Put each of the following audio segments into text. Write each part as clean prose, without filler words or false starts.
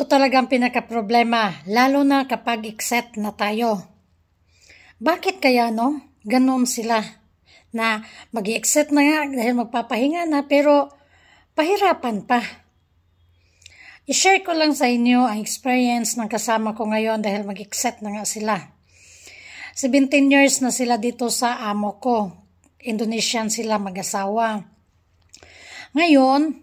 Ito talagang pinaka-problema, lalo na kapag exit na tayo. Bakit kaya ganon sila na mag-exit na nga dahil magpapahinga na pero pahirapan pa. I-share ko lang sa inyo ang experience ng kasama ko ngayon dahil mag-exit na nga sila. 17 years na sila dito sa amo ko. Indonesian sila mag-asawa. Ngayon,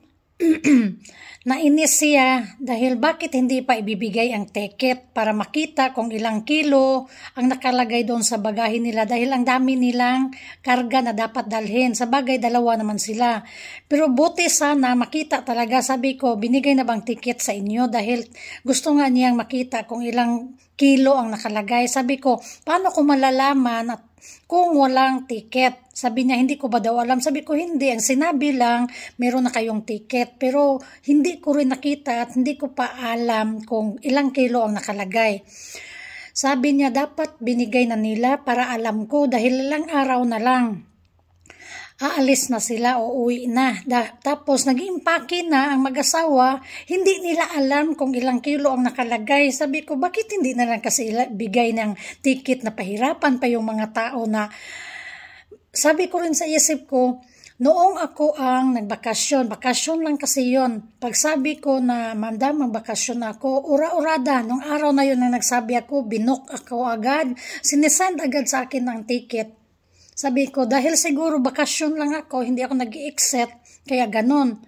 nainis siya dahil bakit hindi pa ibibigay ang ticket para makita kung ilang kilo ang nakalagay doon sa bagahe nila dahil ang dami nilang karga na dapat dalhin. Sa bagay, dalawa naman sila. Pero buti sana makita talaga. Sabi ko, binigay na bang ticket sa inyo dahil gusto nga niyang makita kung ilang kilo ang nakalagay. Sabi ko, paano ko malalaman at kung walang ticket? Sabi niya, hindi ko ba daw alam? Sabi ko, hindi. Ang sinabi lang, meron na kayong ticket. Pero hindi ko rin nakita at hindi ko pa alam kung ilang kilo ang nakalagay. Sabi niya, dapat binigay na nila para alam ko dahil ilang araw na lang. Aalis na sila o uwi na. Tapos nag-impake na ang mag-asawa, hindi nila alam kung ilang kilo ang nakalagay. Sabi ko, bakit hindi na lang kasi bigay ng ticket na pahirapan pa yung mga tao na... Sabi ko rin sa isip ko, noong ako ang bakasyon lang kasi yon. Pag sabi ko na mandam magbakasyon ako, ura-urada, nung araw na yun na nagsabi ako, binook ako agad, sinesend agad sa akin ng ticket. Sabi ko, dahil siguro bakasyon lang ako, hindi ako nag-i-exit, kaya ganon.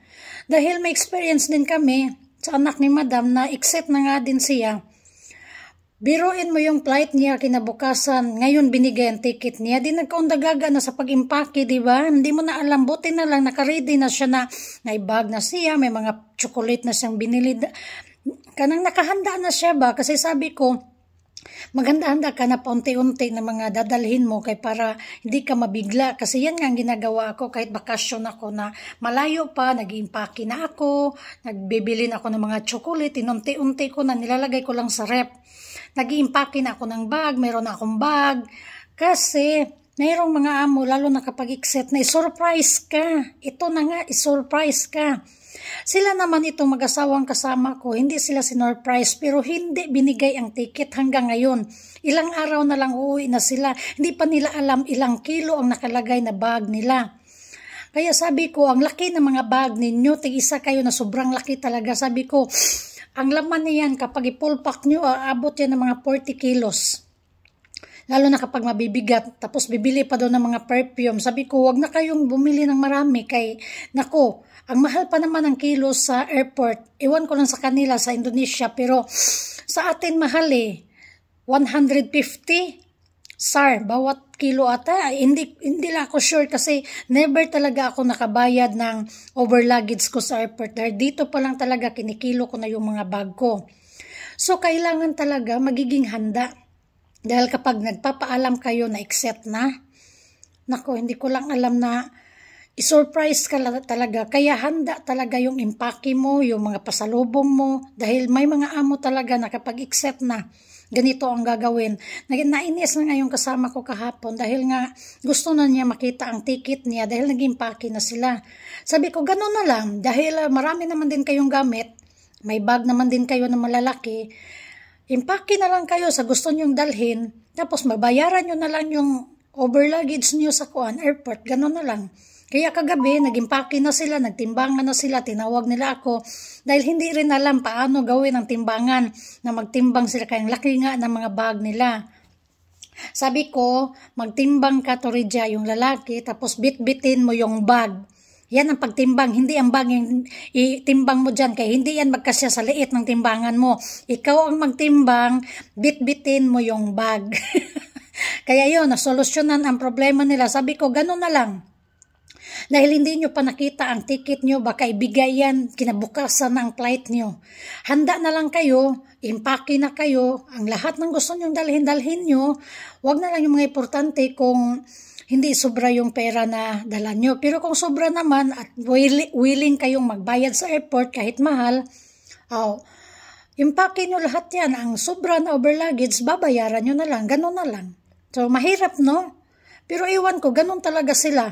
Dahil may experience din kami sa anak ni madam na exit na nga din siya. Biruin mo yung flight niya kinabukasan, ngayon binigay ang ticket niya, di nagkaundagaga na sa pag-impake, di ba? Hindi mo na alam, buti na lang, nakaready na siya na naibag na siya, may mga chocolate na siyang binili. Kanang nakahanda na siya ba? Kasi sabi ko, maghanda-handa ka na paunti-unti na mga dadalhin mo kay para hindi ka mabigla. Kasi yan nga ang ginagawa ako kahit bakasyon ako na malayo pa, nag-impake na ako, nagbibili na ako ng mga chocolate, inunti-unti ko na nilalagay ko lang sa rep. Nag-impake na ako ng bag, mayroon na akong bag. Kasi mayroong mga amo, lalo na kapag exit na, i-surprise ka. Ito na nga, i-surprise ka. Sila naman itong mag-asawang kasama ko, hindi sila sinurprise pero hindi binigay ang ticket hanggang ngayon. Ilang araw na lang uuwi na sila, hindi pa nila alam ilang kilo ang nakalagay na bag nila. Kaya sabi ko, ang laki ng mga bag ninyo, tig-isa kayo na sobrang laki talaga. Sabi ko, ang laman niyan kapag i-full pack nyo, aabot yan ng mga 40 kilos. Lalo na kapag mabibigat, tapos bibili pa doon ng mga perfume. Sabi ko, wag na kayong bumili ng marami kay, nako, ang mahal pa naman ang kilo sa airport. Iwan ko lang sa kanila sa Indonesia, pero sa atin mahal 150 SAR, bawat kilo ata. Hindi lang ako sure kasi never talaga ako nakabayad ng over luggage ko sa airport. Dahil dito pa lang talaga kinikilo ko na yung mga bag ko. So, kailangan talaga magiging handa. Dahil kapag nagpapaalam kayo na exit na, nako, hindi ko lang alam na i-surprise ka talaga. Kaya handa talaga yung impake mo, yung mga pasalubong mo. Dahil may mga amo talaga na kapag exit na, ganito ang gagawin. Nainis na nga yung kasama ko kahapon dahil nga gusto na niya makita ang ticket niya dahil nag-impake na sila. Sabi ko, gano'n na lang. Dahil marami naman din kayong gamit, may bag naman din kayo na malalaki, impake na lang kayo sa gusto nyong dalhin, tapos mabayaran nyo na lang yung over luggage nyo sa airport. Gano'n na lang. Kaya kagabi, nag-impake na sila, nagtimbangan na sila, tinawag nila ako dahil hindi rin alam paano gawin ang timbangan na magtimbang sila kayang laki nga ng mga bag nila. Sabi ko, magtimbang ka Toridja yung lalaki tapos bitbitin mo yung bag. Yan ang pagtimbang, hindi ang bag yung itimbang mo dyan kaya hindi yan magkasya sa liit ng timbangan mo. Ikaw ang magtimbang, bitbitin mo yung bag. Kaya yun, nasolusyonan ang problema nila. Sabi ko, ganun na lang. Dahil hindi nyo pa nakita ang ticket nyo, baka ibigay yan kinabukasan ng flight nyo. Handa na lang kayo, impake na kayo, ang lahat ng gusto nyong dalhin nyo. Huwag na lang yung mga importante kung hindi sobra yung pera na dala nyo. Pero kung sobra naman at willing kayong magbayad sa airport kahit mahal, impake nyo lahat yan. Ang sobra na over luggage, babayaran nyo na lang. Ganun na lang. So, mahirap, no? Pero iwan ko, ganun talaga sila.